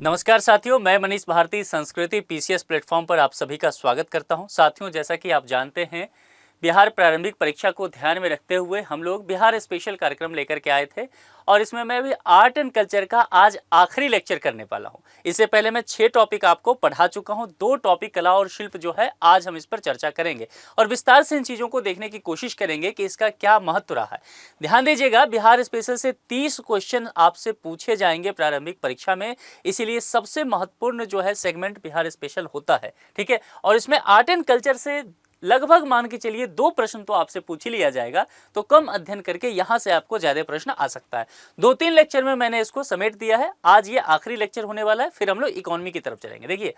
नमस्कार साथियों, मैं मनीष भारती संस्कृति पीसीएस प्लेटफॉर्म पर आप सभी का स्वागत करता हूं। साथियों, जैसा कि आप जानते हैं, बिहार प्रारंभिक परीक्षा को ध्यान में रखते हुए हम लोग बिहार स्पेशल कार्यक्रम लेकर के आए थे और इसमें मैं भी आर्ट एंड कल्चर का आज आखिरी लेक्चर करने वाला हूं। इससे पहले मैं 6 टॉपिक आपको पढ़ा चुका हूं। 2 टॉपिक कला और शिल्प जो है आज हम इस पर चर्चा करेंगे और विस्तार से इन चीज़ों को देखने की कोशिश करेंगे कि इसका क्या महत्व रहा है। ध्यान दीजिएगा, बिहार स्पेशल से 30 क्वेश्चन आपसे पूछे जाएंगे प्रारंभिक परीक्षा में, इसीलिए सबसे महत्वपूर्ण जो है सेगमेंट बिहार स्पेशल होता है। ठीक है, और इसमें आर्ट एंड कल्चर से लगभग मान के चलिए 2 प्रश्न तो आपसे पूछ ही लिया जाएगा, तो कम अध्ययन करके यहां से आपको ज्यादा प्रश्न आ सकता है। 2-3 लेक्चर में मैंने इसको समेट दिया है। आज ये आखिरी लेक्चर होने वाला है, फिर हम लोग इकोनॉमी की तरफ चलेंगे। देखिए,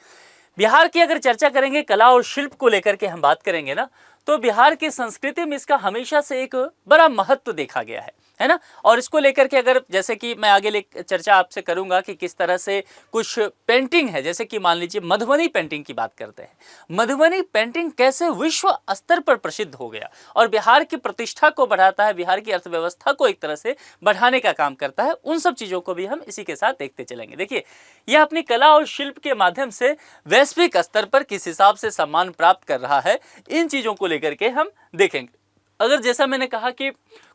बिहार की अगर चर्चा करेंगे, कला और शिल्प को लेकर के हम बात करेंगे ना, तो बिहार की संस्कृति में इसका हमेशा से एक बड़ा महत्व देखा गया है ना। और इसको लेकर के अगर जैसे कि मैं आगे चर्चा आपसे करूंगा कि किस तरह से कुछ पेंटिंग है, जैसे कि मान लीजिए मधुबनी पेंटिंग की बात करते हैं। मधुबनी पेंटिंग कैसे विश्व स्तर पर प्रसिद्ध हो गया और बिहार की प्रतिष्ठा को बढ़ाता है, बिहार की अर्थव्यवस्था को एक तरह से बढ़ाने का काम करता है। उन सब चीजों को भी हम इसी के साथ देखते चलेंगे। देखिए, यह अपनी कला और शिल्प के माध्यम से वैश्विक स्तर पर किस हिसाब से सम्मान प्राप्त कर रहा है, इन चीजों को लेकर के हम देखेंगे। अगर जैसा मैंने कहा कि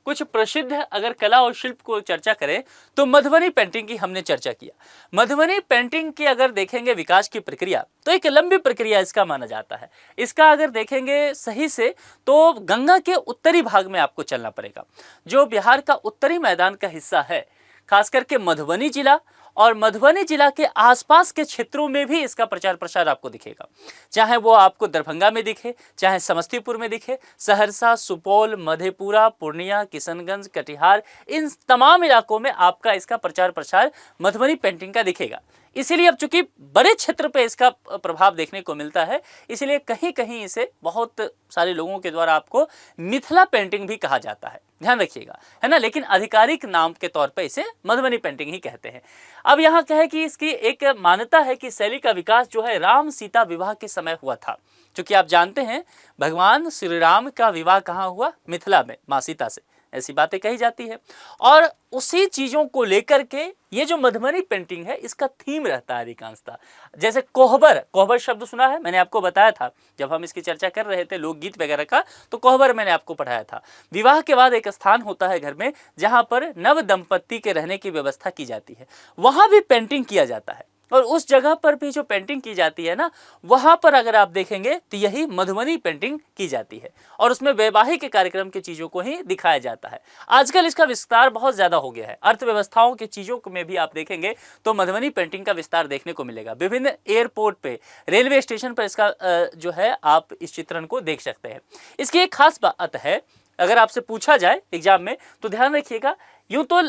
कुछ प्रसिद्ध अगर कला और शिल्प को चर्चा करें तो मधुबनी पेंटिंग की हमने चर्चा किया। मधुबनी पेंटिंग की अगर देखेंगे विकास की प्रक्रिया, तो एक लंबी प्रक्रिया इसका माना जाता है। इसका अगर देखेंगे सही से तो गंगा के उत्तरी भाग में आपको चलना पड़ेगा। जो बिहार का उत्तरी मैदान का हिस्सा है, खास करके मधुबनी जिला और मधुबनी जिला के आसपास के क्षेत्रों में भी इसका प्रचार प्रसार आपको दिखेगा। चाहे वो आपको दरभंगा में दिखे, चाहे समस्तीपुर में दिखे, सहरसा, सुपौल, मधेपुरा, पूर्णिया, किशनगंज, कटिहार, इन तमाम इलाकों में आपका इसका प्रचार प्रसार मधुबनी पेंटिंग का दिखेगा। इसीलिए अब चूंकि बड़े क्षेत्र पे इसका प्रभाव देखने को मिलता है, इसीलिए कहीं कहीं इसे बहुत सारे लोगों के द्वारा आपको मिथिला पेंटिंग भी कहा जाता है। ध्यान रखिएगा, है ना, लेकिन आधिकारिक नाम के तौर पे इसे मधुबनी पेंटिंग ही कहते हैं। अब यहाँ क्या है कि इसकी एक मान्यता है कि शैली का विकास जो है राम सीता विवाह के समय हुआ था। क्योंकि आप जानते हैं भगवान श्री राम का विवाह कहाँ हुआ? मिथिला में, माँ सीता से, ऐसी बातें कही जाती है। और उसी चीजों को लेकर के ये जो मधुबनी पेंटिंग है, इसका थीम रहता है अधिकांशतः। जैसे कोहबर शब्द सुना है, मैंने आपको बताया था जब हम इसकी चर्चा कर रहे थे लोकगीत वगैरह का, तो कोहबर मैंने आपको पढ़ाया था। विवाह के बाद एक स्थान होता है घर में जहां पर नव दंपत्ति के रहने की व्यवस्था की जाती है, वहां भी पेंटिंग किया जाता है। और उस जगह पर भी जो पेंटिंग की जाती है ना, वहां पर अगर आप देखेंगे तो यही मधुबनी पेंटिंग की जाती है और उसमें वैवाहिक कार्यक्रम की चीजों को ही दिखाया जाता है। आजकल इसका विस्तार बहुत ज्यादा हो गया है। अर्थव्यवस्थाओं की चीजों में भी आप देखेंगे तो मधुबनी पेंटिंग का विस्तार देखने को मिलेगा। विभिन्न एयरपोर्ट पे, रेलवे स्टेशन पर इसका जो है आप इस चित्रण को देख सकते हैं। इसकी एक खास बात है, अगर आपसे पूछा जाए एग्जाम में तो ध्यान रखिएगा, यूं तो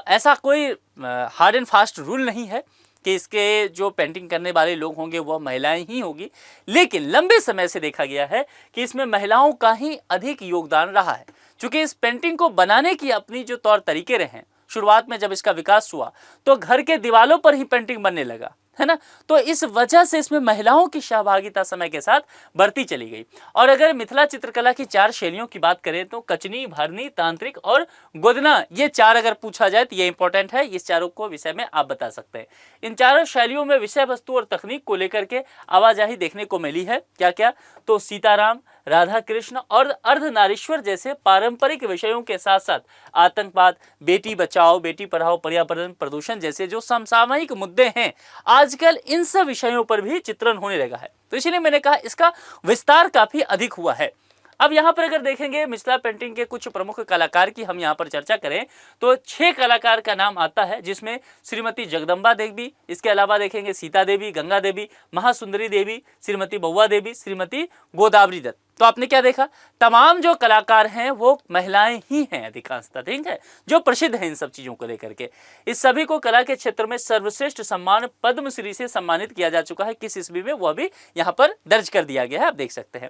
ऐसा कोई हार्ड एंड फास्ट रूल नहीं है कि इसके जो पेंटिंग करने वाले लोग होंगे वह महिलाएं ही होगी, लेकिन लंबे समय से देखा गया है कि इसमें महिलाओं का ही अधिक योगदान रहा है। क्योंकि इस पेंटिंग को बनाने की अपनी जो तौर तरीके रहे, शुरुआत में जब इसका विकास हुआ तो घर के दीवारों पर ही पेंटिंग बनने लगा, है ना, तो इस वजह से इसमें महिलाओं की सहभागिता समय के साथ बढ़ती चली गई। और अगर मिथिला चित्रकला की 4 शैलियों की बात करें तो कचनी, भरनी, तांत्रिक और गोदना, ये 4 अगर पूछा जाए तो ये इंपॉर्टेंट है। इस चारों को विषय में आप बता सकते हैं। इन चारों शैलियों में विषय वस्तु और तकनीक को लेकर के आवाजाही देखने को मिली है। क्या क्या? तो सीताराम, राधा कृष्ण और अर्धनारीश्वर जैसे पारंपरिक विषयों के साथ साथ आतंकवाद, बेटी बचाओ बेटी पढ़ाओ, पर्यावरण प्रदूषण जैसे जो समसामयिक मुद्दे हैं, आजकल इन सब विषयों पर भी चित्रण होने लगा है। तो इसलिए मैंने कहा इसका विस्तार काफी अधिक हुआ है। अब यहाँ पर अगर देखेंगे मिथिला पेंटिंग के कुछ प्रमुख कलाकार की हम यहाँ पर चर्चा करें तो 6 कलाकार का नाम आता है, जिसमें श्रीमती जगदम्बा देवी, इसके अलावा देखेंगे सीता देवी, गंगा देवी, महासुंदरी देवी, श्रीमती बउआ देवी, श्रीमती गोदावरी दत्त। तो आपने क्या देखा, तमाम जो कलाकार हैं वो महिलाएं ही हैं अधिकांशतः, ठीक है, जो प्रसिद्ध हैं इन सब चीजों को लेकर के। इस सभी को कला के क्षेत्र में सर्वश्रेष्ठ सम्मान पद्मश्री से सम्मानित किया जा चुका है। किस ईस्वी में, वह भी यहाँ पर दर्ज कर दिया गया है, आप देख सकते हैं।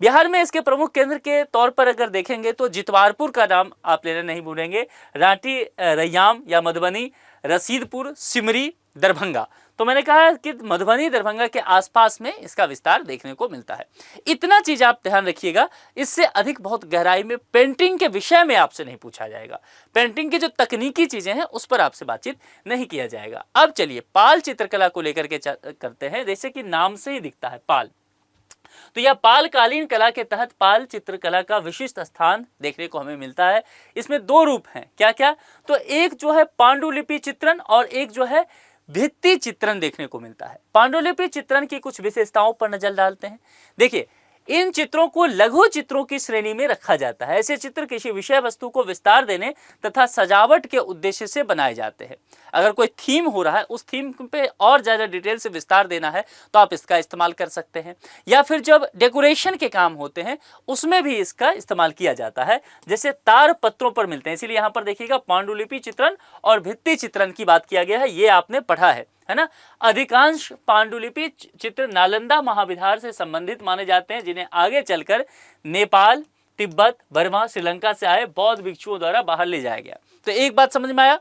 बिहार में इसके प्रमुख केंद्र के तौर पर अगर देखेंगे तो जितवारपुर का नाम आप लेना नहीं भूलेंगे, रांटी, रैयाम या मधुबनी, रसीदपुर, सिमरी, दरभंगा। तो मैंने कहा कि मधुबनी दरभंगा के आसपास में इसका विस्तार देखने को मिलता है। इतना चीज आप ध्यान रखिएगा, इससे अधिक बहुत गहराई में पेंटिंग के विषय में आपसे नहीं पूछा जाएगा। पेंटिंग की जो तकनीकी चीजें हैं उस पर आपसे बातचीत नहीं किया जाएगा। अब चलिए पाल चित्रकला को लेकर के करते हैं। जैसे कि नाम से ही दिखता है पाल, तो यह पाल कालीन कला के तहत पाल चित्रकला का विशिष्ट स्थान देखने को हमें मिलता है। इसमें दो रूप हैं, क्या क्या, तो एक जो है पांडुलिपि चित्रण और एक जो है भित्ति चित्रण देखने को मिलता है। पांडुलिपि चित्रण की कुछ विशेषताओं पर नजर डालते हैं। देखिए, इन चित्रों को लघु चित्रों की श्रेणी में रखा जाता है। ऐसे चित्र किसी विषय वस्तु को विस्तार देने तथा सजावट के उद्देश्य से बनाए जाते हैं। अगर कोई थीम हो रहा है, उस थीम पे और ज़्यादा डिटेल से विस्तार देना है तो आप इसका इस्तेमाल कर सकते हैं। या फिर जब डेकोरेशन के काम होते हैं उसमें भी इसका इस्तेमाल किया जाता है, जैसे तार पत्रों पर मिलते हैं। इसीलिए यहाँ पर देखिएगा पांडुलिपि चित्रण और भित्ति चित्रण की बात किया गया है, ये आपने पढ़ा है ना। अधिकांश पांडुलिपि चित्र नालंदा महाविहार से संबंधित माने जाते हैं, जिन्हें आगे चलकर नेपाल, तिब्बत, बर्मा, श्रीलंका से आए बौद्ध भिक्षुओं द्वारा बाहर ले जाया गया। तो एक बात समझ में आया,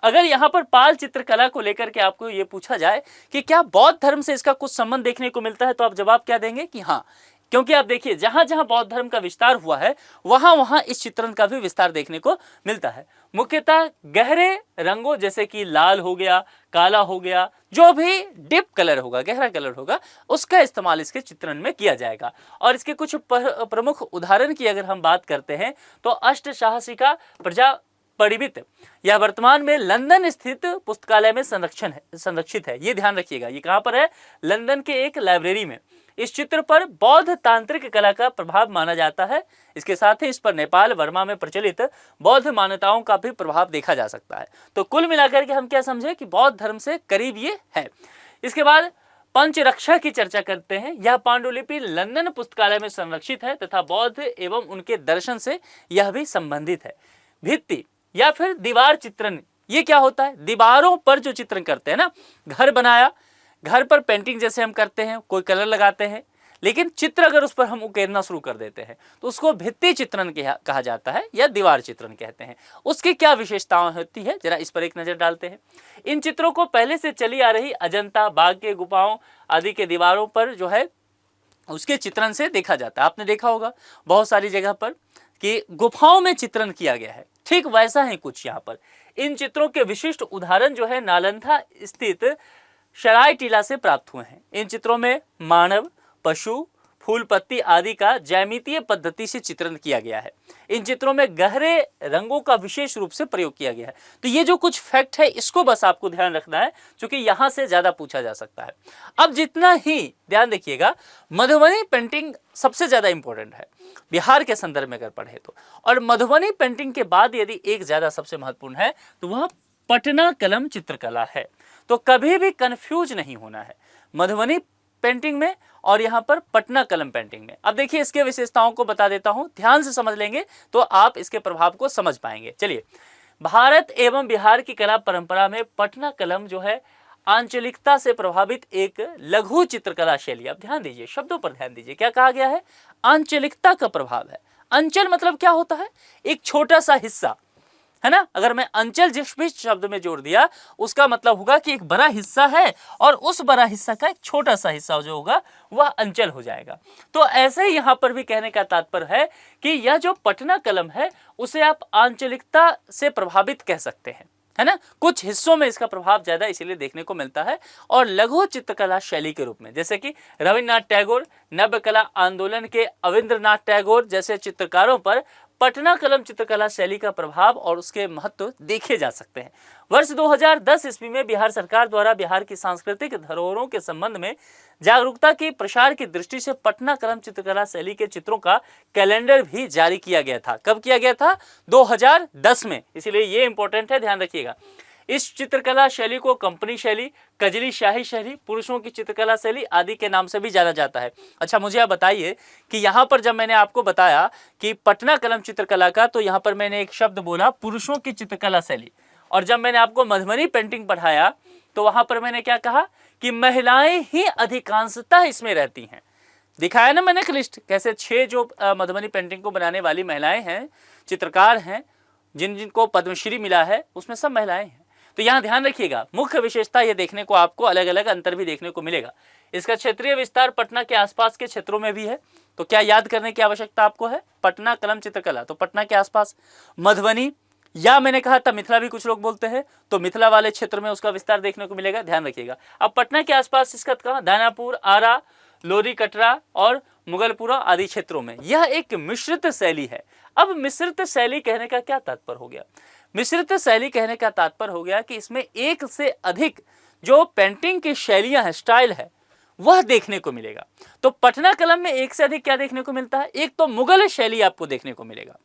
अगर यहाँ पर पाल चित्रकला को लेकर के आपको ये पूछा जाए कि क्या बौद्ध धर्म से इसका कुछ संबंध देखने को मिलता है, तो आप जवाब क्या देंगे कि हाँ, क्योंकि आप देखिए जहां जहां बौद्ध धर्म का विस्तार हुआ है वहां वहां इस चित्रण का भी विस्तार देखने को मिलता है। मुख्यतः गहरे रंगों जैसे कि लाल हो गया, काला हो गया, जो भी डिप कलर होगा, गहरा कलर होगा, उसका इस्तेमाल इसके चित्रण में किया जाएगा। और इसके कुछ प्रमुख उदाहरण की अगर हम बात करते हैं तो अष्टसाहसिका प्रजा परिवित यह वर्तमान में लंदन स्थित पुस्तकालय में संरक्षित है। ये ध्यान रखिएगा, ये कहां पर है, लंदन के एक लाइब्रेरी में। इस चित्र पर बौद्ध तांत्रिक कला का प्रभाव माना जाता है। इसके साथ ही इस पर नेपाल, बर्मा में प्रचलित बौद्ध मान्यताओं का भी प्रभाव देखा जा सकता है। तो कुल मिलाकर के हम क्या समझे कि बौद्ध धर्म से करीब ये है। इसके बाद पंचरक्षा की चर्चा करते हैं। यह पांडुलिपि लंदन पुस्तकालय में संरक्षित है तथा बौद्ध एवं उनके दर्शन से यह भी संबंधित है। भित्ति या फिर दीवार चित्रण, ये क्या होता है, दीवारों पर जो चित्रण करते हैं ना, घर बनाया, घर पर पेंटिंग जैसे हम करते हैं, कोई कलर लगाते हैं, लेकिन चित्र अगर उस पर हम उकेरना शुरू कर देते हैं तो उसको भित्ति चित्रण कहा जाता है या दीवार चित्रण कहते हैं। उसकी क्या विशेषताएं होती है, जरा इस पर एक नजर डालते हैं। इन चित्रों को पहले से चली आ रही अजंता, बाग के गुफाओं आदि के दीवारों पर जो है उसके चित्रण से देखा जाता है। आपने देखा होगा बहुत सारी जगह पर कि गुफाओं में चित्रण किया गया है, ठीक वैसा है कुछ यहाँ पर। इन चित्रों के विशिष्ट उदाहरण जो है नालंदा स्थित शराय टीला से प्राप्त हुए हैं। इन चित्रों में मानव, पशु, फूल पत्ती आदि का ज्यामितीय पद्धति से चित्रण किया गया है। इन चित्रों में गहरे रंगों का विशेष रूप से प्रयोग किया गया है। तो ये जो कुछ फैक्ट है इसको बस आपको ध्यान रखना है, क्योंकि यहाँ से ज्यादा पूछा जा सकता है। अब जितना ही ध्यान रखिएगा, मधुबनी पेंटिंग सबसे ज्यादा इंपॉर्टेंट है बिहार के संदर्भ में अगर पढ़े तो। और मधुबनी पेंटिंग के बाद यदि एक ज्यादा सबसे महत्वपूर्ण है तो वह पटना कलम चित्रकला है। तो कभी भी कंफ्यूज नहीं होना है मधुबनी पेंटिंग में और यहाँ पर पटना कलम पेंटिंग में। अब देखिए इसके विशेषताओं को बता देता हूँ, ध्यान से समझ लेंगे तो आप इसके प्रभाव को समझ पाएंगे। चलिए, भारत एवं बिहार की कला परंपरा में पटना कलम जो है आंचलिकता से प्रभावित एक लघु चित्रकला शैली। अब ध्यान दीजिए, शब्दों पर ध्यान दीजिए, क्या कहा गया है, आंचलिकता का प्रभाव है। अंचल मतलब क्या होता है, एक छोटा सा हिस्सा है ना। अगर मैं अंचल जिस भी शब्द में जोड़ दिया उसका मतलब होगा कि एक बड़ा हिस्सा है और उस बड़ा हिस्सा का एक छोटा सा हिस्सा जो होगा वह अंचल हो जाएगा। तो ऐसे ही यहाँ पर भी कहने का तात्पर्य है कि यह जो पटना कलम है उसे आप आंचलिकता से प्रभावित कह सकते हैं, है ना। कुछ हिस्सों में इसका प्रभाव ज्यादा इसीलिए देखने को मिलता है। और लघु चित्रकला शैली के रूप में जैसे कि रविन्द्रनाथ टैगोर, नव्य कला आंदोलन के अविंद्रनाथ टैगोर जैसे चित्रकारों पर पटना कलम चित्रकला शैली का प्रभाव और उसके महत्व देखे जा सकते हैं। वर्ष 2010 ईस्वी में बिहार सरकार द्वारा बिहार की सांस्कृतिक धरोहरों के संबंध में जागरूकता के प्रसार की दृष्टि से पटना कलम चित्रकला शैली के चित्रों का कैलेंडर भी जारी किया गया था। कब किया गया था, 2010 में, इसीलिए ये इंपॉर्टेंट है, ध्यान रखिएगा। इस चित्रकला शैली को कंपनी शैली, कजरी शाही शैली, पुरुषों की चित्रकला शैली आदि के नाम से भी जाना जाता है। अच्छा, मुझे आप बताइए कि यहाँ पर जब मैंने आपको बताया कि पटना कलम चित्रकला का, तो यहाँ पर मैंने एक शब्द बोला पुरुषों की चित्रकला शैली, और जब मैंने आपको मधुबनी पेंटिंग पढ़ाया तो वहाँ पर मैंने क्या कहा कि महिलाएं ही अधिकांशतः इसमें रहती हैं। दिखाया ना मैंने लिस्ट, कैसे 6 जो मधुबनी पेंटिंग को बनाने वाली महिलाएं हैं, चित्रकार हैं, जिनको पद्मश्री मिला है, उसमें सब महिलाएं हैं। तो यहाँ ध्यान रखिएगा, मुख्य विशेषता ये देखने को आपको अलग अलग अंतर भी देखने को मिलेगा। इसका क्षेत्रीय विस्तार पटना के आसपास के क्षेत्रों में भी है। तो क्या याद करने की आवश्यकता आपको है? पटना कलम चित्रकला, तो पटना के आसपास। मधुबनी, या मैंने कहा था मिथिला भी कुछ लोग बोलते हैं, तो मिथिला वाले क्षेत्र में उसका विस्तार देखने को मिलेगा, ध्यान रखिएगा। अब पटना के आसपास इसका कहा दानापुर, आरा, लोरी, कटरा और मुगलपुरा आदि क्षेत्रों में। यह एक मिश्रित शैली है। अब मिश्रित शैली कहने का क्या तात्पर्य हो गया? मिश्रित शैली कहने का तात्पर्य हो गया कि इसमें एक से अधिक जो पेंटिंग की शैलियां हैं, स्टाइल है, वह देखने को मिलेगा। तो पटना कलम में एक से अधिक क्या देखने को मिलता है? एक तो मुगल शैली आपको देखने को मिलेगा,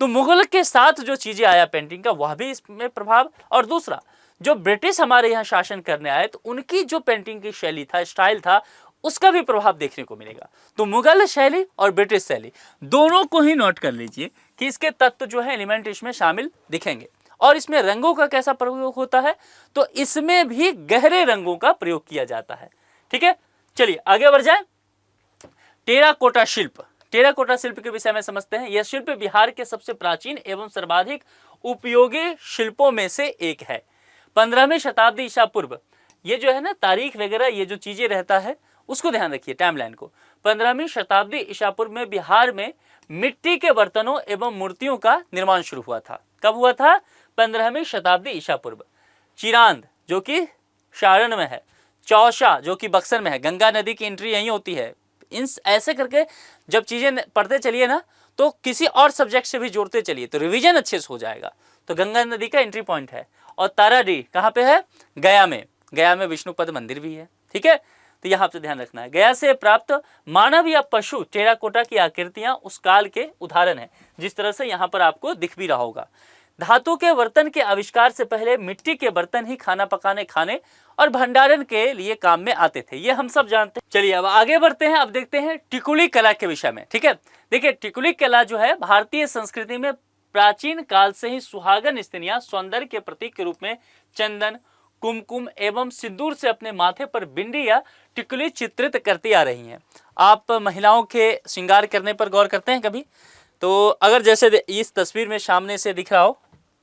तो मुगल के साथ जो चीजें आया पेंटिंग का वह भी इसमें प्रभाव, और दूसरा जो ब्रिटिश हमारे यहाँ शासन करने आए तो उनकी जो पेंटिंग की शैली था, स्टाइल था, उसका भी प्रभाव देखने को मिलेगा। तो मुगल शैली और ब्रिटिश शैली दोनों को ही नोट कर लीजिए कि इसके तत्व जो है एलिमेंट इसमें शामिल दिखेंगे। और इसमें रंगों का कैसा प्रयोग होता है? तो इसमें भी गहरे रंगों का प्रयोग किया जाता है। ठीक है, चलिए आगे बढ़ जाए। टेराकोटा शिल्प, टेराकोटा शिल्प के विषय में समझते हैं। यह शिल्प बिहार के सबसे प्राचीन एवं सर्वाधिक उपयोगी शिल्पों में से एक है। 15वीं शताब्दी ईसा पूर्व, ये जो है ना तारीख वगैरह, ये जो चीजें रहता है उसको ध्यान रखिए, टाइमलाइन को। 15वीं शताब्दी ईसा पूर्व में बिहार में मिट्टी के बर्तनों एवं मूर्तियों का निर्माण शुरू हुआ था। कब हुआ था? 15वीं शताब्दी ईसा पूर्व। चिरांद जो कि सारण में है, चौसा जो कि बक्सर में है, गंगा नदी की एंट्री यहीं होती है। इन ऐसे करके जब चीजें पढ़ते चलिए ना तो किसी और सब्जेक्ट से भी जोड़ते चलिए तो रिवीजन अच्छे से हो जाएगा। तो गंगा नदी का एंट्री पॉइंट है। और ताराडी कहाँ पे है? गया में। गया में विष्णुपद मंदिर भी है। ठीक है, तो यहाँ पे ध्यान रखना है। गया से प्राप्त मानव या पशु टेराकोटा की आकृतियां उस काल के उदाहरण है, जिस तरह से यहाँ पर आपको दिख भी रहा होगा। धातु के बर्तन के आविष्कार से पहले मिट्टी के बर्तन ही खाना पकाने, खाने और भंडारण के लिए काम में आते थे, ये हम सब जानते हैं। चलिए अब आगे बढ़ते हैं। अब देखते हैं टिकुली कला के विषय में। ठीक है, देखिए टिकुली कला जो है भारतीय संस्कृति में प्राचीन काल से ही सुहागन स्त्रियां सौंदर्य के प्रतीक के रूप में चंदन, कुमकुम एवं सिंदूर से अपने माथे पर बिंदी या टिकुली चित्रित करती आ रही हैं। आप महिलाओं के श्रृंगार करने पर गौर करते हैं कभी? तो अगर जैसे इस तस्वीर में सामने से दिख रहा हो,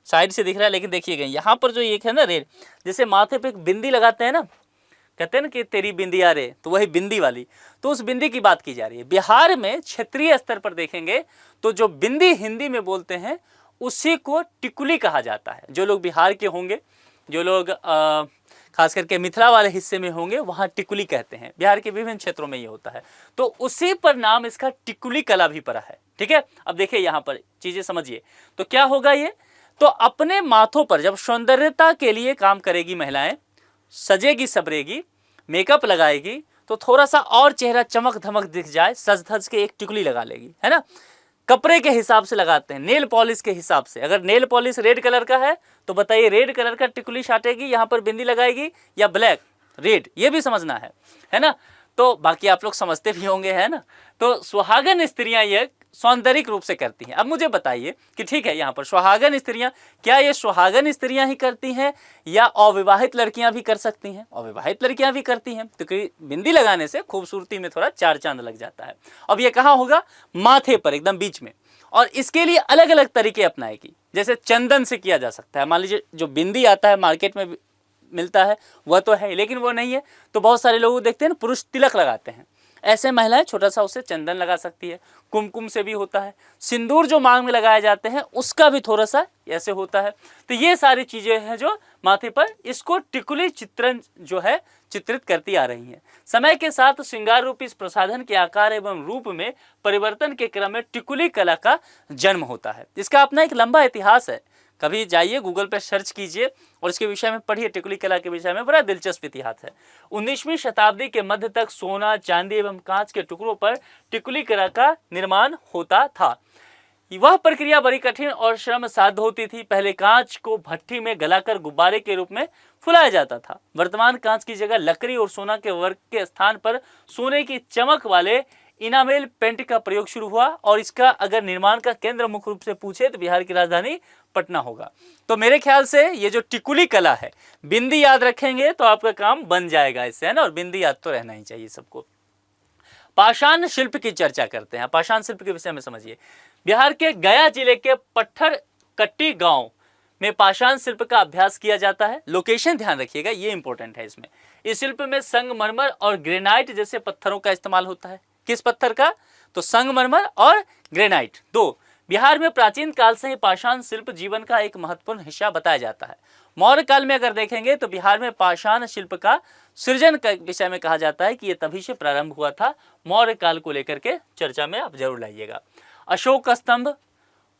साइड से दिख रहा है, लेकिन देखिएगा यहाँ पर जो एक है ना रेड, जैसे माथे पे एक बिंदी लगाते हैं ना, कहते हैं ना कि तेरी बिंदी आ रे, तो वही बिंदी वाली, तो उस बिंदी की बात की जा रही है। बिहार में क्षेत्रीय स्तर पर देखेंगे तो जो बिंदी हिंदी में बोलते हैं उसी को टिकुली कहा जाता है। जो लोग बिहार के होंगे, जो लोग खास करके मिथिला वाले हिस्से में होंगे, वहाँ टिकुली कहते हैं। बिहार के विभिन्न क्षेत्रों में ये होता है, तो उसी पर नाम इसका टिकुली कला भी पड़ा है। ठीक है, अब देखिए यहाँ पर चीजें समझिए। तो क्या होगा ये? तो अपने माथों पर जब सौंदर्यता के लिए काम करेगी महिलाएं, सजेगी सबरेगी, मेकअप लगाएगी, तो थोड़ा सा और चेहरा चमक धमक दिख जाए, सज धज के एक टिकुली लगा लेगी, है ना। कपड़े के हिसाब से लगाते हैं, नेल पॉलिश के हिसाब से। अगर नेल पॉलिश रेड कलर का है तो बताइए रेड कलर का टिकुली छाटेगी, यहाँ पर बिंदी लगाएगी, या ब्लैक रेड, ये भी समझना है ना। तो बाकी आप लोग समझते भी होंगे, है ना। तो सुहागन स्त्रियां ये सौंदर्यिक रूप से करती हैं। अब मुझे बताइए कि ठीक है, यहाँ पर सुहागन स्त्रियां, क्या ये सुहागन स्त्रियां ही करती हैं या अविवाहित लड़कियां भी कर सकती हैं? अविवाहित लड़कियां भी करती हैं, क्योंकि बिंदी लगाने से खूबसूरती में थोड़ा चार चांद लग जाता है। अब ये कहाँ होगा? माथे पर, एकदम बीच में। और इसके लिए अलग अलग तरीके अपनाएगी। जैसे चंदन से किया जा सकता है। मान लीजिए जो बिंदी आता है मार्केट में मिलता है वह तो है, लेकिन वो नहीं है तो बहुत सारे लोग देखते हैं ना, पुरुष तिलक लगाते हैं, ऐसे महिलाएं छोटा सा उससे चंदन लगा सकती है। कुमकुम से भी होता है। सिंदूर जो मांग में लगाए जाते हैं उसका भी थोड़ा सा ऐसे होता है। तो ये सारी चीजें हैं जो माथे पर इसको टिकुली चित्रण जो है चित्रित करती आ रही हैं। समय के साथ श्रृंगार रूपी इस प्रसाधन के आकार एवं रूप में परिवर्तन के क्रम में टिकुली कला का जन्म होता है। इसका अपना एक लंबा इतिहास है। कभी जाइए गूगल पर सर्च कीजिए और इसके विषय में पढ़िए। टिकुली कला के विषय में बड़ा दिलचस्प इतिहास है। 19वीं शताब्दी के मध्य तक सोना, चांदी एवं कांच के टुकड़ों पर टिकुली कला का निर्माण होता था। वह प्रक्रिया बड़ी कठिन और श्रम साध्य होती थी। पहले कांच को भट्ठी में गलाकर गुब्बारे के रूप में फुलाया जाता था। वर्तमान कांच की जगह लकड़ी और सोना के वर्क के स्थान पर सोने की चमक वाले इनामेल पेंट का प्रयोग शुरू हुआ। और इसका अगर निर्माण का केंद्र मुख्य रूप से पूछे तो बिहार की राजधानी पटना होगा। तो मेरे ख्याल से ये जो टिकुली कला है, बिंदी याद रखेंगे तो आपका काम बन जाएगा इससे, है ना। और बिंदी याद तो रहना ही चाहिए सबको। पाषाण शिल्प की चर्चा करते हैं। पाषाण शिल्प के विषय में समझिए। बिहार के गया जिले के पत्थर कट्टी गांव में पाषाण शिल्प का अभ्यास किया जाता है। लोकेशन ध्यान रखिएगा, ये इंपॉर्टेंट है इसमें। इस शिल्प में संगमरमर और ग्रेनाइट जैसे पत्थरों का इस्तेमाल होता है। किस पत्थर का? तो संगमरमर और ग्रेनाइट दो। बिहार में प्राचीन काल से ही पाषाण शिल्प जीवन का एक महत्वपूर्ण हिस्सा बताया जाता है। मौर्य काल में अगर देखेंगे तो बिहार में पाषाण शिल्प का सृजन के विषय में कहा जाता है कि यह तभी से प्रारंभ हुआ था। मौर्य काल को लेकर के चर्चा में आप जरूर लाइएगा। अशोक स्तंभ,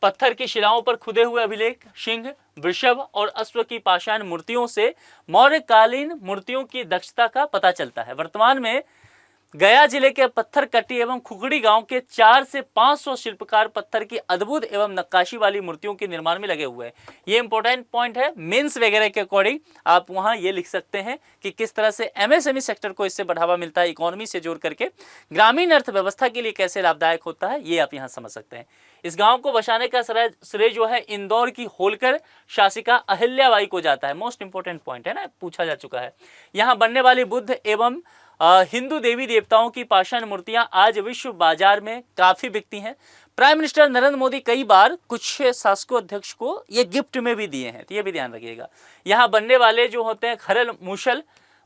पत्थर की शिलाओं पर खुदे हुए अभिलेख, सिंह, वृषभ और अश्व की पाषाण मूर्तियों से मौर्यकालीन मूर्तियों की दक्षता का पता चलता है। वर्तमान में गया जिले के पत्थर कट्टी एवं खुखड़ी गांव के 400 से 500 शिल्पकार पत्थर की अद्भुत एवं नक्काशी वाली मूर्तियों के निर्माण में लगे हुए हैं। ये इंपॉर्टेंट पॉइंट है। मेंस वगैरह के अकॉर्डिंग आप वहां ये लिख सकते हैं कि किस तरह से एमएसएमई सेक्टर को इससे बढ़ावा मिलता है, इकोनॉमी से जोड़ करके ग्रामीण अर्थव्यवस्था के लिए कैसे लाभदायक होता है, ये आप यहाँ समझ सकते हैं। इस गांव को बसाने का श्रेय जो है इंदौर की होलकर शासिका अहिल्याबाई को जाता है। मोस्ट इंपोर्टेंट पॉइंट है ना, पूछा जा चुका है। यहाँ बनने वाली बुद्ध एवं हिंदू देवी देवताओं की पाषाण मूर्तियां आज विश्व बाजार में काफी बिकती हैं। प्राइम मिनिस्टर नरेंद्र मोदी कई बार कुछ शासकों अध्यक्ष को ये गिफ्ट में भी दिए हैं, तो ये भी ध्यान रखिएगा। यहाँ बनने वाले जो होते हैं खरल, मूसल,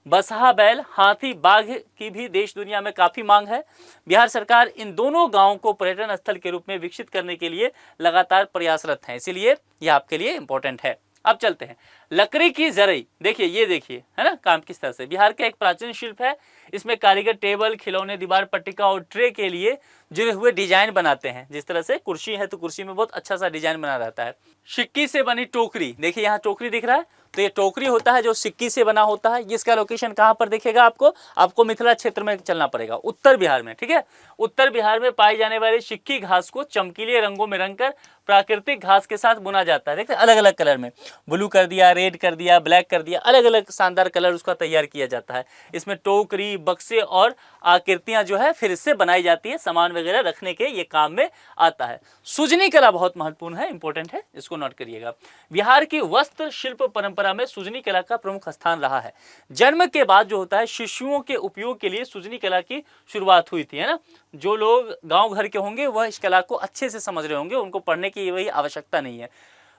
बसहा बैल, हाथी, बाघ की भी देश दुनिया में काफी मांग है। बिहार सरकार इन दोनों गांवों को पर्यटन स्थल के रूप में विकसित करने के लिए लगातार प्रयासरत है, इसीलिए ये आपके लिए इंपॉर्टेंट है। अब चलते हैं लकड़ी की जरई। देखिए, ये देखिए है ना काम किस तरह से। बिहार का एक प्राचीन शिल्प है। इसमें कारीगर टेबल, खिलौने, दीवार पट्टिका और ट्रे के लिए जुड़े हुए डिजाइन बनाते हैं। जिस तरह से कुर्सी है तो कुर्सी में बहुत अच्छा सा डिजाइन बना रहता है। सिक्की से बनी टोकरी, देखिए यहाँ टोकरी दिख रहा है, तो ये टोकरी होता है जो सिक्की से बना होता है। इसका लोकेशन कहाँ पर दिखेगा आपको मिथिला क्षेत्र में चलना पड़ेगा, उत्तर बिहार में, ठीक है। उत्तर बिहार में पाई जाने वाली सिक्की घास को चमकीले रंगों में रंगकर प्राकृतिक घास के साथ बुना जाता है। देखते अलग अलग कलर में, ब्लू कर दिया, रेड कर दिया, ब्लैक कर दिया, अलग अलग शानदार कलर उसका तैयार किया जाता है। इसमें टोकरी, बक्से और आकृतियां जो है फिर इससे बनाई जाती है। सामान वगैरह रखने के ये काम में आता है। सुजनी कला बहुत महत्वपूर्ण है, इंपॉर्टेंट है, इसको नोट करिएगा। बिहार की वस्त्र शिल्प परंपरा में सुजनी कला का प्रमुख स्थान रहा है। जन्म के बाद जो होता है शिशुओं के उपयोग के लिए सुजनी कला की शुरुआत हुई थी, है ना। जो लोग गांव घर के होंगे वह इस कला को अच्छे से समझ रहे होंगे, उनको पढ़ने की वही आवश्यकता नहीं है।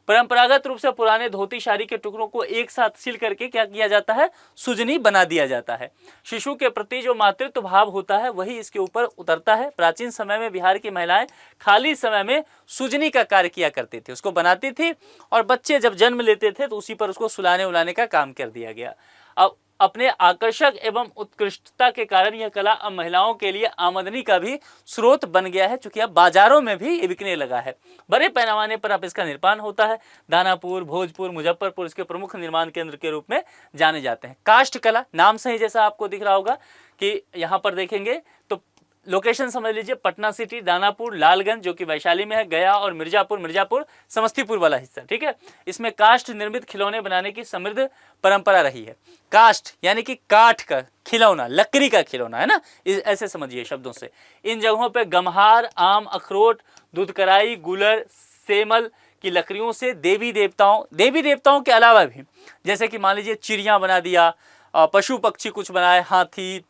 परंपरागत रूप से पुराने धोती साड़ी के टुकड़ों को एक साथ सिल करके क्या किया जाता है, सुजनी बना दिया जाता है। शिशु के प्रति जो मातृत्व भाव होता है वही इसके ऊपर उतरता है। प्राचीन समय में बिहार की महिलाएं खाली समय में सुजनी का कार्य किया करती थी, उसको बनाती थी और बच्चे जब जन्म लेते थे तो उसी पर उसको सुलाने उलाने का काम कर दिया गया। अब अपने आकर्षक एवं उत्कृष्टता के कारण यह कला अब महिलाओं के लिए आमदनी का भी स्रोत बन गया है, चूंकि अब बाजारों में भी बिकने लगा है। बड़े पैमाने पर अब इसका निर्माण होता है। दानापुर, भोजपुर, मुजफ्फरपुर इसके प्रमुख निर्माण केंद्र के रूप में जाने जाते हैं। काष्ठ कला, नाम से ही जैसा आपको दिख रहा होगा कि यहाँ पर देखेंगे तो लोकेशन समझ लीजिए, पटना सिटी, दानापुर, लालगंज जो कि वैशाली में है, गया और मिर्जापुर समस्तीपुर वाला हिस्सा, ठीक है। इसमें काष्ठ निर्मित खिलौने बनाने की समृद्ध परंपरा रही है। काष्ठ यानी कि काठ का खिलौना, लकड़ी का खिलौना, है ना, ऐसे समझिए शब्दों से। इन जगहों पे गमहार, आम, अखरोट, दूधकराई, गुलर, सेमल की लकड़ियों से देवी देवताओं के अलावा भी, जैसे कि मान लीजिए चिड़िया बना दिया, पशु पक्षी कुछ बनाए, हाथी,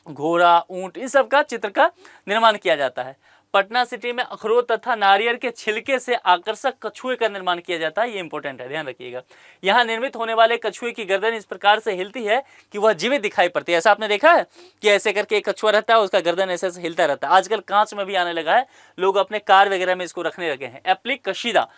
घोड़ा, ऊंट, इन सब का चित्र का निर्माण किया जाता है। पटना सिटी में अखरोट तथा नारियल के छिलके से आकर्षक कछुए का निर्माण किया जाता है। ये इंपॉर्टेंट है, ध्यान रखिएगा। यहाँ निर्मित होने वाले कछुए की गर्दन इस प्रकार से हिलती है कि वह जीवित दिखाई पड़ती है। ऐसा आपने देखा है कि ऐसे करके एक कछुआ रहता है, उसका गर्दन ऐसे ऐसे हिलता रहता है। आजकल कांच में भी आने लगा है, लोग अपने कार वगैरह में इसको रखने लगे हैं। एप्लिक कशीदा,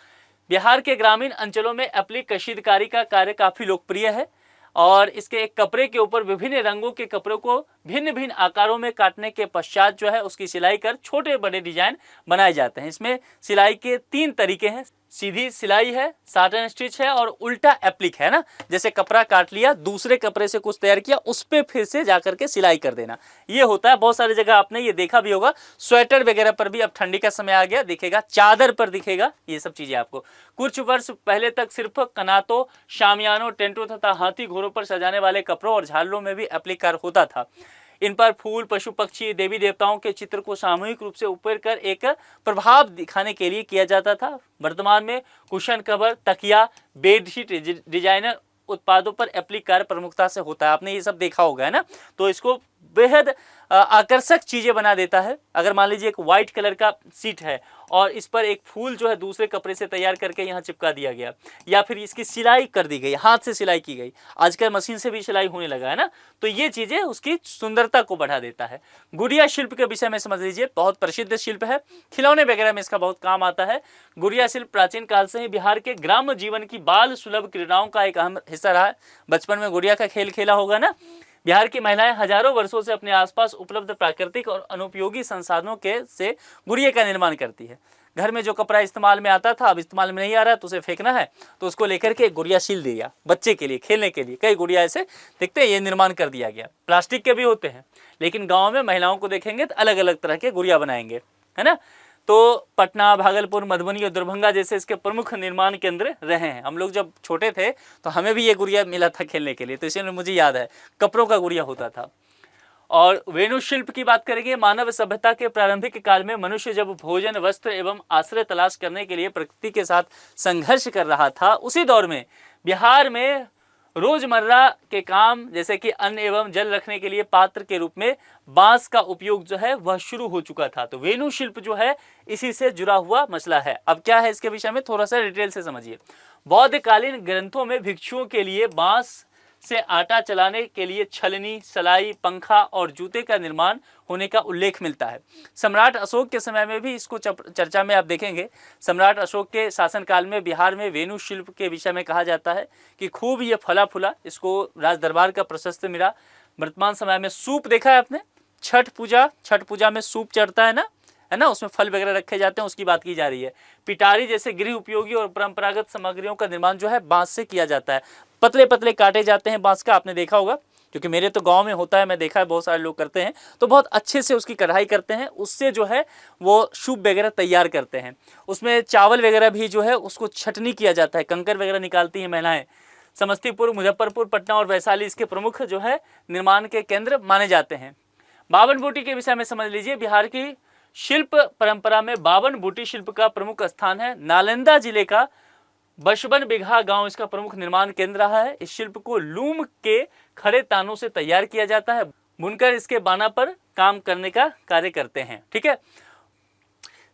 बिहार के ग्रामीण अंचलों में एप्लिक कशीदकारी का कार्य काफी लोकप्रिय है और इसके एक कपड़े के ऊपर विभिन्न रंगों के कपड़ों को भिन्न भिन्न आकारों में काटने के पश्चात जो है उसकी सिलाई कर छोटे बड़े डिजाइन बनाए जाते हैं। इसमें सिलाई के 3 तरीके हैं, सीधी सिलाई है, साटन स्टिच है और उल्टा एप्लिक है ना। जैसे कपड़ा काट लिया, दूसरे कपड़े से कुछ तैयार किया, उस पर फिर से जाकर के सिलाई कर देना, ये होता है। बहुत सारी जगह आपने ये देखा भी होगा, स्वेटर वगैरह पर भी, अब ठंडी का समय आ गया, दिखेगा, चादर पर दिखेगा, ये सब चीजें आपको। कुछ वर्ष पहले तक सिर्फ कनातों, शामियानों, टेंटों तथा हाथी घोड़ों पर सजाने वाले कपड़ों और झालरों में भी एप्लिक कार्य होता था। इन पर फूल, पशु पक्षी, देवी देवताओं के चित्र को सामूहिक रूप से ऊपर कर एक प्रभाव दिखाने के लिए किया जाता था। वर्तमान में कुशन कवर, तकिया, बेडशीट डिजाइनर उत्पादों पर एप्लिक कार्य प्रमुखता से होता है। आपने ये सब देखा होगा, है ना। तो इसको बेहद आकर्षक चीजें बना देता है। अगर मान लीजिए एक व्हाइट कलर का सीट है और इस पर एक फूल जो है दूसरे कपड़े से तैयार करके यहाँ चिपका दिया गया, या फिर इसकी सिलाई कर दी गई, हाथ से सिलाई की गई। आजकल मशीन से भी सिलाई होने लगा है ना, तो ये चीजें उसकी सुंदरता को बढ़ा देता है। गुड़िया शिल्प के विषय में समझ लीजिए, बहुत प्रसिद्ध शिल्प है, खिलौने वगैरह में इसका बहुत काम आता है। गुड़िया शिल्प प्राचीन काल से ही बिहार के ग्राम्य जीवन की बाल सुलभ क्रीड़ाओं का एक अहम हिस्सा रहा है। बचपन में गुड़िया का खेल खेला होगा ना। बिहार की महिलाएं हजारों वर्षों से अपने आसपास उपलब्ध प्राकृतिक और अनुपयोगी संसाधनों के से गुड़िया का निर्माण करती है। घर में जो कपड़ा इस्तेमाल में आता था अब इस्तेमाल में नहीं आ रहा, तो उसे फेंकना है, तो उसको लेकर के एक गुड़िया सिल दिया बच्चे के लिए, खेलने के लिए। कई गुड़िया ऐसे दिखते हैं, ये निर्माण कर दिया गया। प्लास्टिक के भी होते हैं, लेकिन गाँव में महिलाओं को देखेंगे तो अलग अलग तरह के गुड़िया बनाएंगे, है ना। तो पटना, भागलपुर, मधुबनी और दरभंगा जैसे इसके प्रमुख निर्माण केंद्र रहे हैं। हम लोग जब छोटे थे तो हमें भी ये गुड़िया मिला था खेलने के लिए, तो इसलिए मुझे याद है कपड़ों का गुड़िया होता था। और वेणु शिल्प की बात करेंगे। मानव सभ्यता के प्रारंभिक काल में मनुष्य जब भोजन, वस्त्र एवं आश्रय तलाश करने के लिए प्रकृति के साथ संघर्ष कर रहा था, उसी दौर में बिहार में रोजमर्रा के काम जैसे कि अन्न एवं जल रखने के लिए पात्र के रूप में बांस का उपयोग जो है वह शुरू हो चुका था। तो वेणु शिल्प जो है इसी से जुड़ा हुआ मसला है। अब क्या है इसके विषय में थोड़ा सा डिटेल से समझिए। बौद्धकालीन ग्रंथों में भिक्षुओं के लिए बांस से आटा चलाने के लिए छलनी, सलाई, पंखा और जूते का निर्माण होने का उल्लेख मिलता है। सम्राट अशोक के समय में भी इसको चर्चा में आप देखेंगे। सम्राट अशोक के शासनकाल में बिहार में वेणु शिल्प के विषय में कहा जाता है कि खूब ये फला फूला, इसको राज दरबार का प्रशस्ति मिला। वर्तमान समय में सूप देखा है आपने, छठ पूजा में सूप चढ़ता है ना, उसमें फल वगैरह रखे जाते हैं, उसकी बात की जा रही है। पिटारी जैसे गृह उपयोगी और परंपरागत सामग्रियों का निर्माण जो है बांस से किया जाता है। पतले पतले काटे जाते हैं बांस का, आपने देखा होगा, क्योंकि मेरे तो गांव में होता है, मैं देखा है बहुत सारे लोग करते हैं, तो बहुत अच्छे से उसकी कढ़ाई करते हैं, उससे जो है वो सूप वगैरह तैयार करते हैं। उसमें चावल वगैरह भी जो है उसको छटनी किया जाता है, कंकर वगैरह निकालती हैं महिलाएं। समस्तीपुर, मुजफ्फरपुर, पटना और वैशाली इसके प्रमुख जो है निर्माण के केंद्र माने जाते हैं। बावन बूटी के विषय में समझ लीजिए। बिहार की शिल्प परंपरा में बावन बूटी शिल्प का प्रमुख स्थान है। नालंदा जिले का बशबन बिघा गांव इसका प्रमुख निर्माण केंद्र रहा है। इस शिल्प को लूम के खड़े तानों से तैयार किया जाता है। बुनकर इसके बाना पर काम करने का कार्य करते हैं। ठीक है,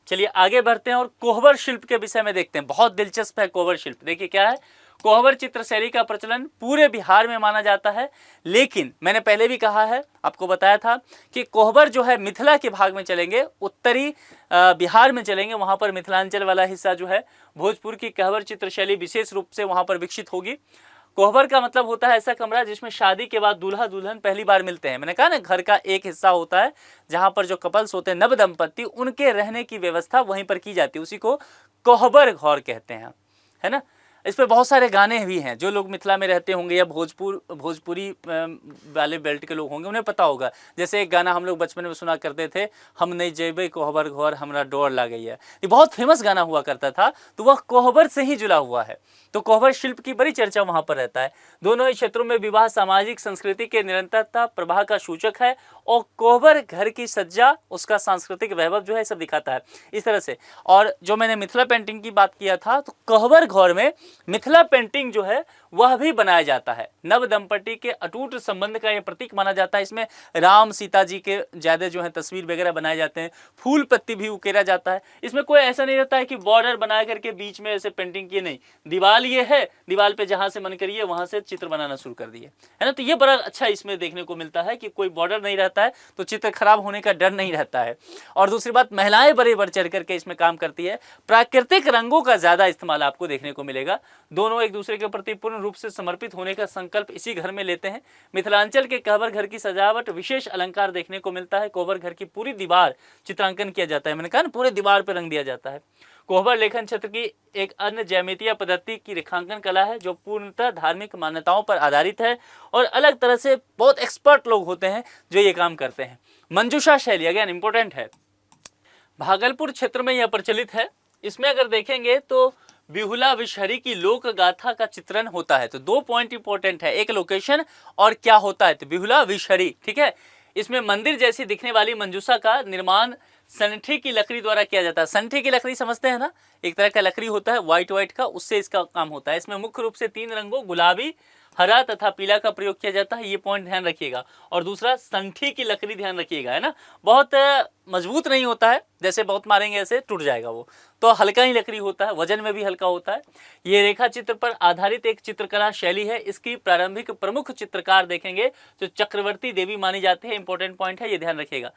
चलिए आगे बढ़ते हैं और कोहबर शिल्प के विषय में देखते हैं। बहुत दिलचस्प है कोहबर शिल्प। देखिए क्या है, कोहबर चित्र शैली का प्रचलन पूरे बिहार में माना जाता है, लेकिन मैंने पहले भी कहा है, आपको बताया था कि कोहबर जो है मिथिला के भाग में चलेंगे, उत्तरी बिहार में चलेंगे, वहां पर मिथिलांचल वाला हिस्सा जो है भोजपुर की कोहबर चित्र शैली विशेष रूप से वहां पर विकसित होगी। कोहबर का मतलब होता है ऐसा कमरा जिसमें शादी के बाद दूल्हा दुल्हन पहली बार मिलते हैं। मैंने कहा ना, घर का एक हिस्सा होता है जहां पर जो कपल्स होते हैं, नव दंपत्ति, उनके रहने की व्यवस्था वहीं पर की जाती है, उसी को कोहबर घर कहते हैं, है ना। इस पर बहुत सारे गाने भी हैं। जो लोग मिथिला में रहते होंगे या भोजपुरी वाले बेल्ट के लोग होंगे उन्हें पता होगा। जैसे एक गाना हम लोग बचपन में सुना करते थे, हम नहीं जेबे कोहबर घर हमरा डोर ला गई है। ये बहुत फेमस गाना हुआ करता था, तो वह कोहबर से ही जुड़ा हुआ है। तो कोहबर शिल्प की बड़ी चर्चा वहाँ पर रहता है। दोनों ही क्षेत्रों में विवाह सामाजिक संस्कृति के निरंतरता प्रवाह का सूचक है, और कोहबर घर की सज्जा उसका सांस्कृतिक वैभव जो है सब दिखाता है इस तरह से। और जो मैंने मिथिला पेंटिंग की बात किया था, तो कोहबर घर में मिथिला पेंटिंग जो है वह भी बनाया जाता है। नव दंपति के अटूट संबंध का यह प्रतीक माना जाता है। इसमें राम सीता जी के ज्यादा जो है तस्वीर वगैरह बनाए जाते हैं, फूल पत्ती भी उकेरा जाता है। इसमें कोई ऐसा नहीं रहता है कि बॉर्डर बना करके बीच में ऐसे पेंटिंग किए, नहीं, दीवार ये है, दीवार पे जहां से मन करिए वहां से चित्र बनाना शुरू कर दिए, है ना। तो ये बड़ा अच्छा इसमें देखने को मिलता है कि कोई बॉर्डर नहीं रहता है, तो चित्र खराब होने का डर नहीं रहता है। और दूसरी बात, महिलाएं बड़े बढ़ चढ़ करके इसमें काम करती है। प्राकृतिक रंगों का ज्यादा इस्तेमाल आपको देखने को मिलेगा। दोनों एक दूसरे के प्रति पूर्ण रूप से समर्पित होने का संकल्प इसी घर में लेते हैं। मिथिलांचल के कोहबर घर की सजावट विशेष अलंकार देखने को मिलता है। कोहबर घर की पूरी दीवार चित्रांकन किया जाता है। मैंने कहा ना, पूरे दीवार पर रंग दिया जाता है। कोहबर लेखन क्षेत्र की एक अन्य ज्यामितीय पद्धति की रेखांकन कला है जो पूर्णतः धार्मिक मान्यताओं पर आधारित है, और अलग तरह से बहुत एक्सपर्ट लोग होते हैं जो ये काम करते हैं। मंजूषा शैली अगेन इंपॉर्टेंट है, भागलपुर क्षेत्र में यह प्रचलित है। इसमें अगर देखेंगे तो बिहुला विषहरी की लोक गाथा का चित्रण होता है। तो 2 पॉइंट इंपॉर्टेंट है, एक लोकेशन और क्या होता है, तो बिहुला विषहरी, ठीक है। इसमें मंदिर जैसी दिखने वाली मंजूषा का निर्माण सनठी की लकड़ी द्वारा किया जाता है। सनठी की लकड़ी समझते हैं ना, एक तरह का लकड़ी होता है व्हाइट का, उससे इसका काम होता है। इसमें मुख्य रूप से 3 रंगों गुलाबी, हरा तथा पीला का प्रयोग किया जाता है, ये पॉइंट ध्यान रखिएगा। और दूसरा सनठी की लकड़ी ध्यान रखिएगा, है ना, बहुत मजबूत नहीं होता है, जैसे बहुत मारेंगे ऐसे टूट जाएगा वो, तो हल्का ही लकड़ी होता है, वजन में भी हल्का होता है। ये रेखा चित्र पर आधारित एक चित्रकला शैली है। इसकी प्रारंभिक प्रमुख चित्रकार देखेंगे तो चक्रवर्ती देवी मानी जाती है, इंपॉर्टेंट पॉइंट है, ये ध्यान रखिएगा।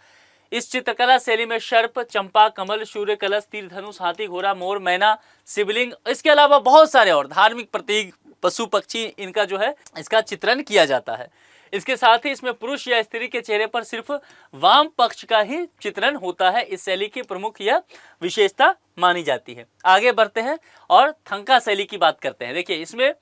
इस चित्रकला शैली में सर्प, चंपा, कमल, सूर्य कलश, तीर धनुष, हाथी, घोड़ा, मोर, मैना, शिवलिंग, इसके अलावा बहुत सारे और धार्मिक प्रतीक, पशु पक्षी, इनका जो है इसका चित्रण किया जाता है। इसके साथ ही इसमें पुरुष या स्त्री के चेहरे पर सिर्फ वाम पक्ष का ही चित्रण होता है। इस शैली की प्रमुख यह विशेषता मानी जाती है। आगे बढ़ते हैं और थंका शैली की बात करते हैं। देखिए, इसमें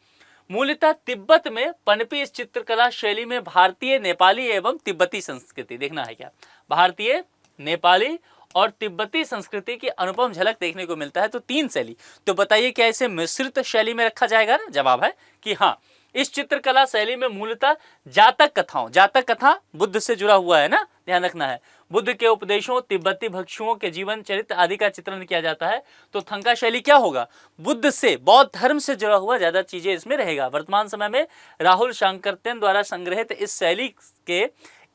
मूलतः तिब्बत में पनपी इस चित्रकला शैली में भारतीय, नेपाली एवं तिब्बती संस्कृति, देखना है क्या, भारतीय, नेपाली और तिब्बती संस्कृति की अनुपम झलक देखने को मिलता है। तो 3 शैली, तो बताइए क्या इसे मिश्रित शैली में रखा जाएगा ना? जवाब है कि हाँ। इस चित्रकला शैली में मूलतः जातक कथाओं, जातक कथा बुद्ध से जुड़ा हुआ है ना, ध्यान रखना है, बुद्ध के उपदेशों, तिब्बती भिक्षुओं के जीवन चरित्र आदि का चित्रण किया जाता है। तो थंका शैली क्या होगा, बुद्ध से, बौद्ध धर्म से जुड़ा हुआ ज्यादा चीजें इसमें रहेगा। वर्तमान समय में राहुल शांकरत्यन द्वारा संग्रहित इस शैली के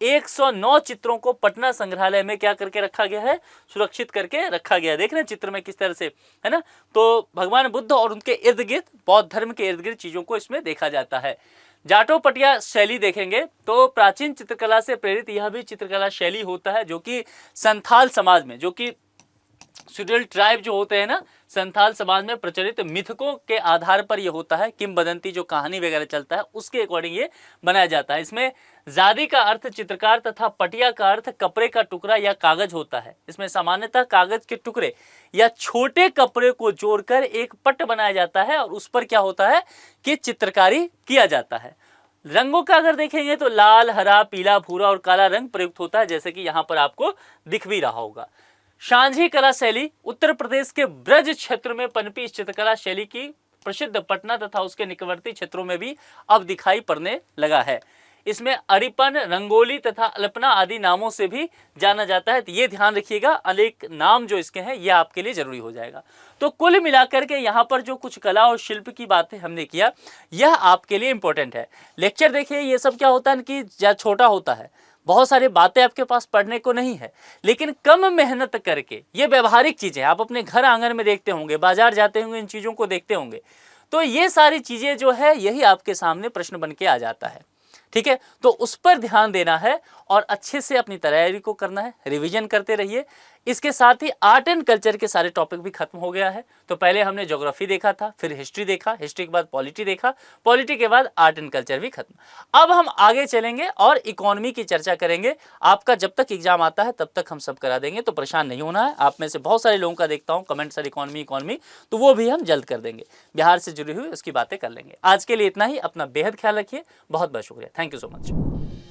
109 चित्रों को पटना संग्रहालय में क्या करके रखा गया है, सुरक्षित करके रखा गया है। देख रहे हैं चित्र में किस तरह से, है ना। तो भगवान बुद्ध और उनके इर्द गिर्द, बौद्ध धर्म के इर्द गिर्द चीजों को इसमें देखा जाता है। जाटोपटिया शैली देखेंगे तो प्राचीन चित्रकला से प्रेरित यह भी चित्रकला शैली होता है, जो कि संथाल समाज में, जो कि शेड्यूल्ड ट्राइब जो होते हैं ना, संथाल समाज में प्रचलित मिथकों के आधार पर यह होता है, किंवदंती जो कहानी वगैरह चलता है उसके अकॉर्डिंग ये बनाया जाता है। इसमें जादी का अर्थ चित्रकार तथा पटिया का अर्थ कपड़े का टुकड़ा या कागज होता है। इसमें सामान्यतः कागज के टुकड़े या छोटे कपड़े को जोड़कर एक पट बनाया जाता है और उस पर क्या होता है कि चित्रकारी किया जाता है। रंगों का अगर देखेंगे तो लाल, हरा, पीला, भूरा और काला रंग प्रयुक्त होता है, जैसे कि यहाँ पर आपको दिख भी रहा होगा। सांझी कला शैली उत्तर प्रदेश के ब्रज क्षेत्र में पनपी इस चित्रकला शैली की प्रसिद्ध पटना तथा उसके निकटवर्ती क्षेत्रों में भी अब दिखाई पड़ने लगा है। इसमें अरिपन, रंगोली तथा अल्पना आदि नामों से भी जाना जाता है। तो ये ध्यान रखिएगा, अनेक नाम जो इसके हैं ये आपके लिए जरूरी हो जाएगा। तो कुल मिलाकर के यहाँ पर जो कुछ कला और शिल्प की बातें हमने किया, यह आपके लिए इंपॉर्टेंट है। लेक्चर देखिए, ये सब क्या होता है कि छोटा होता है, बहुत सारी बातें आपके पास पढ़ने को नहीं है, लेकिन कम मेहनत करके, ये व्यवहारिक चीजें आप अपने घर आंगन में देखते होंगे, बाजार जाते होंगे, इन चीजों को देखते होंगे, तो ये सारी चीजें जो है यही आपके सामने प्रश्न बन के आ जाता है। ठीक है, तो उस पर ध्यान देना है और अच्छे से अपनी तैयारी को करना है, रिवीजन करते रहिए। इसके साथ ही आर्ट एंड कल्चर के सारे टॉपिक भी खत्म हो गया है। तो पहले हमने ज्योग्राफी देखा था, फिर हिस्ट्री देखा, हिस्ट्री के बाद पॉलिटी देखा, पॉलिटी के बाद आर्ट एंड कल्चर भी खत्म। अब हम आगे चलेंगे और इकोनॉमी की चर्चा करेंगे। आपका जब तक एग्जाम आता है तब तक हम सब करा देंगे, तो परेशान नहीं होना है। आप में से बहुत सारे लोगों का देखता हूँ कमेंट, सर इकोनॉमी, तो वो भी हम जल्द कर देंगे, बिहार से जुड़ी हुई उसकी बातें कर लेंगे। आज के लिए इतना ही, अपना बेहद ख्याल रखिए, बहुत बहुत शुक्रिया, थैंक यू सो मच।